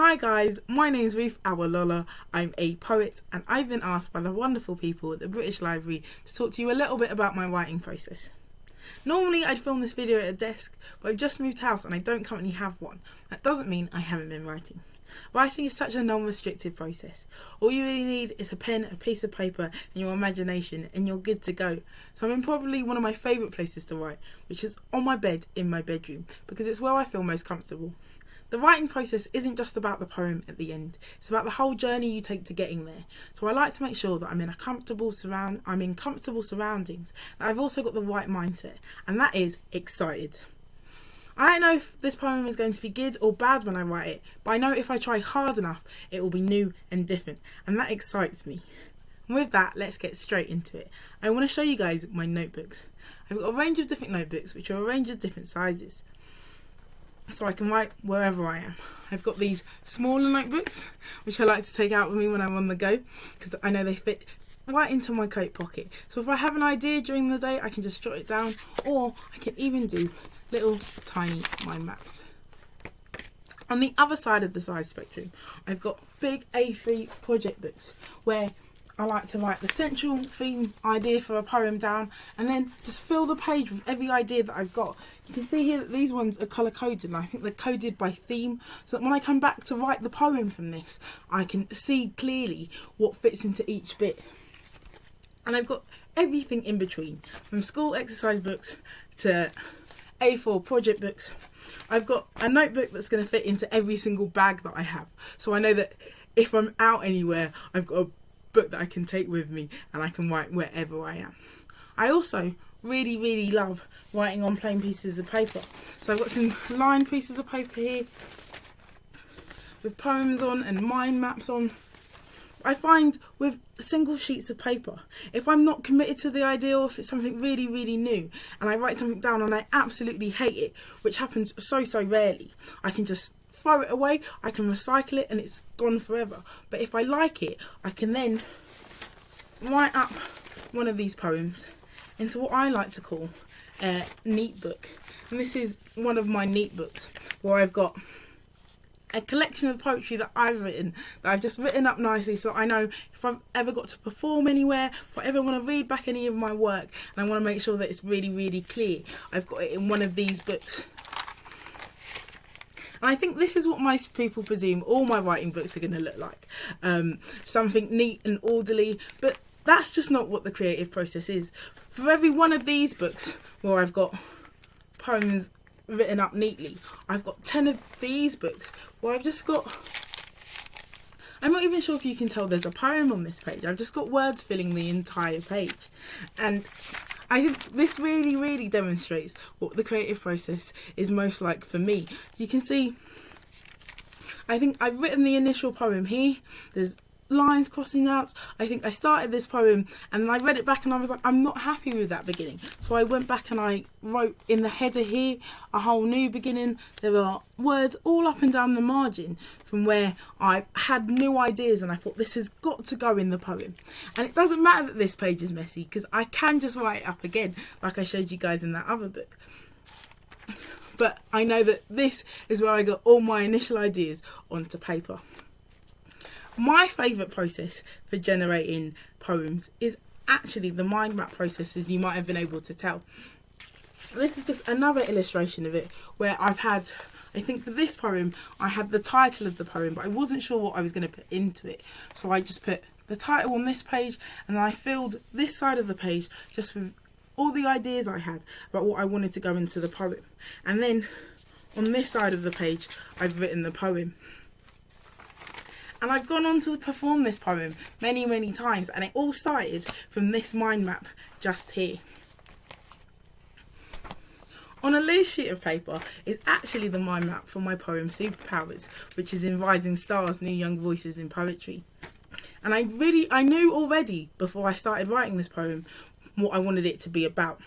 Hi guys, my name is Ruth Awolola. I'm a poet and I've been asked by the wonderful people at the British Library to talk to you a little bit about my writing process. Normally I'd film this video at a desk, but I've just moved house and I don't currently have one. That doesn't mean I haven't been writing. Writing is such a non-restrictive process. All you really need is a pen, a piece of paper and your imagination and you're good to go. So I'm in probably one of my favourite places to write, which is on my bed in my bedroom, because it's where I feel most comfortable. The writing process isn't just about the poem at the end, it's about the whole journey you take to getting there. So I like to make sure that I'm in comfortable surroundings, that I've also got the right mindset, and that is excited. I don't know if this poem is going to be good or bad when I write it, but I know if I try hard enough, it will be new and different, and that excites me. And with that, let's get straight into it. I want to show you guys my notebooks. I've got a range of different notebooks, which are a range of different sizes, so I can write wherever I am. I've got these smaller notebooks, which I like to take out with me when I'm on the go, because I know they fit right into my coat pocket. So if I have an idea during the day, I can just jot it down, or I can even do little tiny mind maps. On the other side of the size spectrum, I've got big A3 project books, where I like to write the central theme idea for a poem down and then just fill the page with every idea that I've got. You can see here that these ones are colour coded, and I think they're coded by theme, so that when I come back to write the poem from this, I can see clearly what fits into each bit. And I've got everything in between, from school exercise books to A4 project books. I've got a notebook that's going to fit into every single bag that I have, so I know that if I'm out anywhere, I've got a book that I can take with me and I can write wherever I am. I also really love writing on plain pieces of paper. So I've got some lined pieces of paper here with poems on and mind maps on. I find with single sheets of paper, if I'm not committed to the idea, or if it's something really new and I write something down and I absolutely hate it, which happens so rarely, I can just throw it away, I can recycle it and it's gone forever. But if I like it, I can then write up one of these poems into what I like to call a neat book. And this is one of my neat books, where I've got a collection of poetry that I've written, that I've just written up nicely, so I know if I've ever got to perform anywhere, if I ever want to read back any of my work and I want to make sure that it's really clear, I've got it in one of these books. And I think this is what most people presume all my writing books are going to look like. Something neat and orderly, but that's just not what the creative process is. For every one of these books where I've got poems written up neatly, I've got 10 of these books where I've just got... I'm not even sure if you can tell there's a poem on this page. I've just got words filling the entire page. And I think this really demonstrates what the creative process is most like for me. You can see, I think I've written the initial poem here. There's lines crossing out. I think I started this poem and then I read it back and I was like, I'm not happy with that beginning. So I went back and I wrote in the header here a whole new beginning. There are words all up and down the margin from where I had new ideas and I thought this has got to go in the poem. And it doesn't matter that this page is messy, because I can just write it up again like I showed you guys in that other book. But I know that this is where I got all my initial ideas onto paper. My favourite process for generating poems is actually the mind map process, as you might have been able to tell. This is just another illustration of it, where I've had, I think for this poem, I had the title of the poem, but I wasn't sure what I was going to put into it. So I just put the title on this page, and then I filled this side of the page just with all the ideas I had about what I wanted to go into the poem. And then on this side of the page, I've written the poem. And I've gone on to perform this poem many times, and it all started from this mind map just here. On a loose sheet of paper is actually the mind map for my poem Superpowers, which is in Rising Stars, New Young Voices in Poetry. And I knew already before I started writing this poem what I wanted it to be about.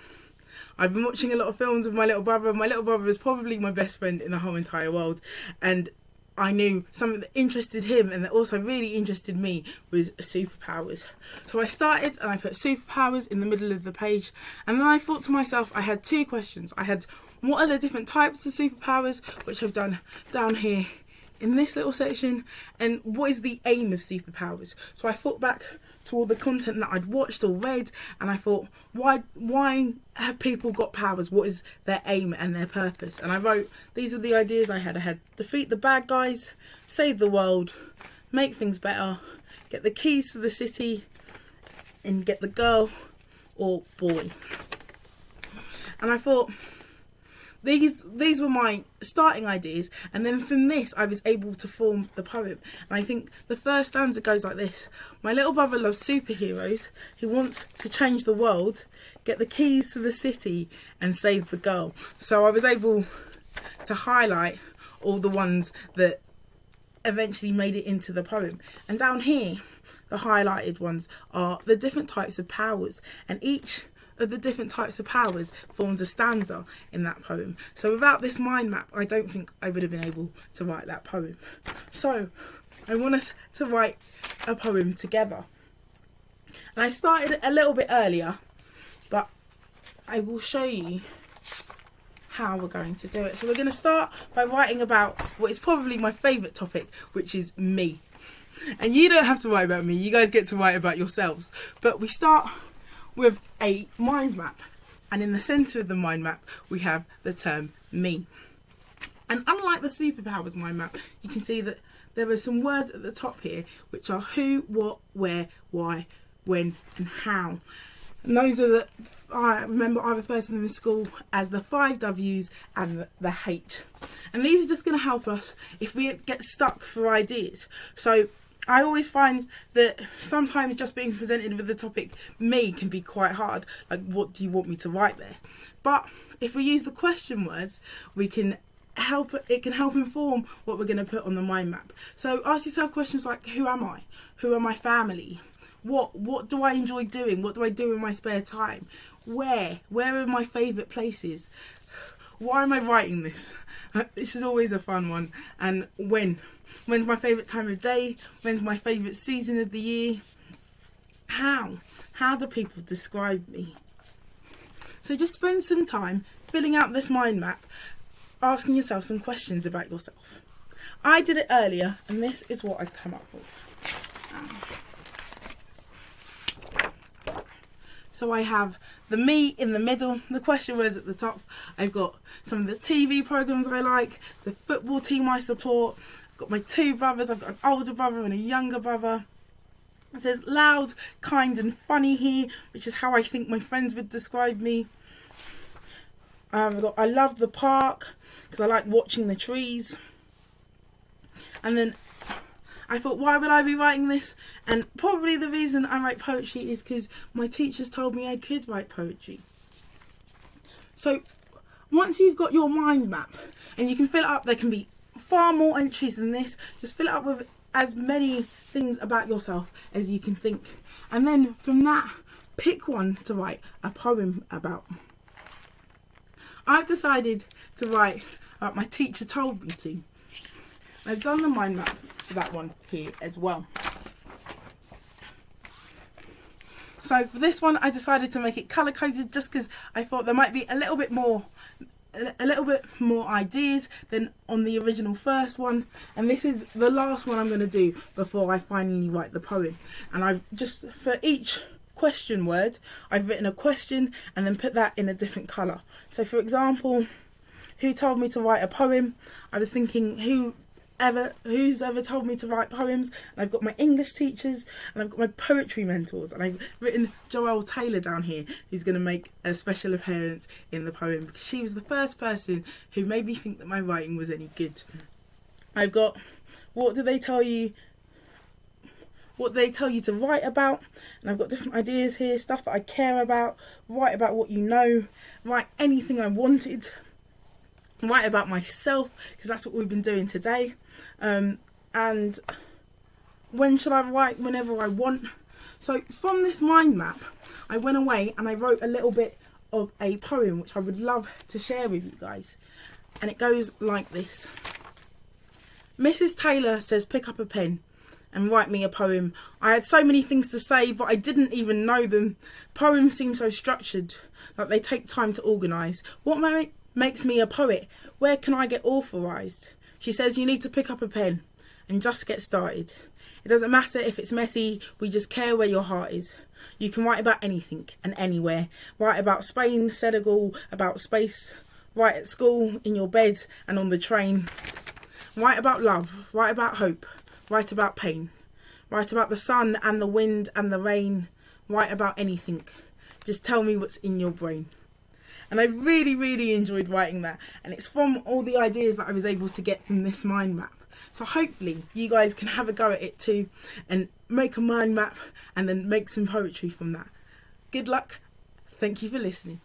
I've been watching a lot of films with my little brother. My little brother is probably my best friend in the whole entire world, and I knew something that interested him and that also really interested me was superpowers. So I started and I put superpowers in the middle of the page, and then I thought to myself, I had two questions. I had, what are the different types of superpowers, which I've done down here in this little section, and what is the aim of superpowers. So I thought back to all the content that I'd watched or read, and I thought, why have people got powers? What is their aim and their purpose? And I wrote, these are the ideas I had. I had defeat the bad guys, save the world, make things better, get the keys to the city, and get the girl or boy. And I thought, these were my starting ideas, and then from this I was able to form the poem. And I think the first stanza goes like this: my little brother loves superheroes, he wants to change the world, get the keys to the city and save the girl. So I was able to highlight all the ones that eventually made it into the poem. And down here, the highlighted ones are the different types of powers, and each of the different types of powers forms a stanza in that poem. So without this mind map, I don't think I would have been able to write that poem. So I want us to write a poem together. And I started a little bit earlier, but I will show you how we're going to do it. So we're going to start by writing about what is probably my favourite topic, which is me. And you don't have to write about me, you guys get to write about yourselves. But we start with a mind map, and in the centre of the mind map we have the term me. And unlike the superpowers mind map, you can see that there are some words at the top here which are who, what, where, why, when and how. And those are I remember I refer to them in school as the 5 W's and the H. And these are just going to help us if we get stuck for ideas. So I always find that sometimes just being presented with the topic me can be quite hard. Like, what do you want me to write there? But if we use the question words, it can help inform what we're going to put on the mind map. So ask yourself questions like, who am I? Who are my family? What do I enjoy doing? What do I do in my spare time? Where are my favourite places? Why am I writing this? This is always a fun one. And when's my favourite time of day? When's my favourite season of the year? How do people describe me? So just spend some time filling out this mind map, asking yourself some questions about yourself. I did it earlier, and this is what I've come up with. So I have the me in the middle, the question words at the top. I've got some of the TV programmes I like, the football team I support. I've got my 2 brothers. I've got an older brother and a younger brother. It says loud, kind and funny here, which is how I think my friends would describe me. I love the park because I like watching the trees. And then I thought, why would I be writing this? And probably the reason I write poetry is because my teachers told me I could write poetry. So once you've got your mind map, and you can fill it up, there can be far more entries than this. Just fill it up with as many things about yourself as you can think. And then from that, pick one to write a poem about. I've decided to write about my teacher told me to. I've done the mind map for that one here as well. So for this one, I decided to make it colour coded just because I thought there might be a little bit more ideas than on the original first one. And this is the last one I'm going to do before I finally write the poem. And I've just, for each question word, I've written a question and then put that in a different colour. So for example, who told me to write a poem? I was thinking who's ever told me to write poems, and I've got my English teachers and I've got my poetry mentors, and I've written Joelle Taylor down here, who's going to make a special appearance in the poem because she was the first person who made me think that my writing was any good. I've got what do they tell you to write about, and I've got different ideas here, stuff that I care about, write about what you know, write anything I wanted, write about myself because that's what we've been doing today. And when should I write? Whenever I want. So from this mind map, I went away and I wrote a little bit of a poem which I would love to share with you guys, and it goes like this. Mrs. Taylor says pick up a pen and write me a poem. I had so many things to say, but I didn't even know them. Poems seem so structured, like they take time to organise. What makes me a poet? Where can I get authorised? She says you need to pick up a pen and just get started. It doesn't matter if it's messy, we just care where your heart is. You can write about anything and anywhere. Write about Spain, Senegal, about space. Write at school, in your bed and on the train. Write about love, write about hope, write about pain. Write about the sun and the wind and the rain. Write about anything. Just tell me what's in your brain. And I really enjoyed writing that. And it's from all the ideas that I was able to get from this mind map. So hopefully you guys can have a go at it too and make a mind map and then make some poetry from that. Good luck. Thank you for listening.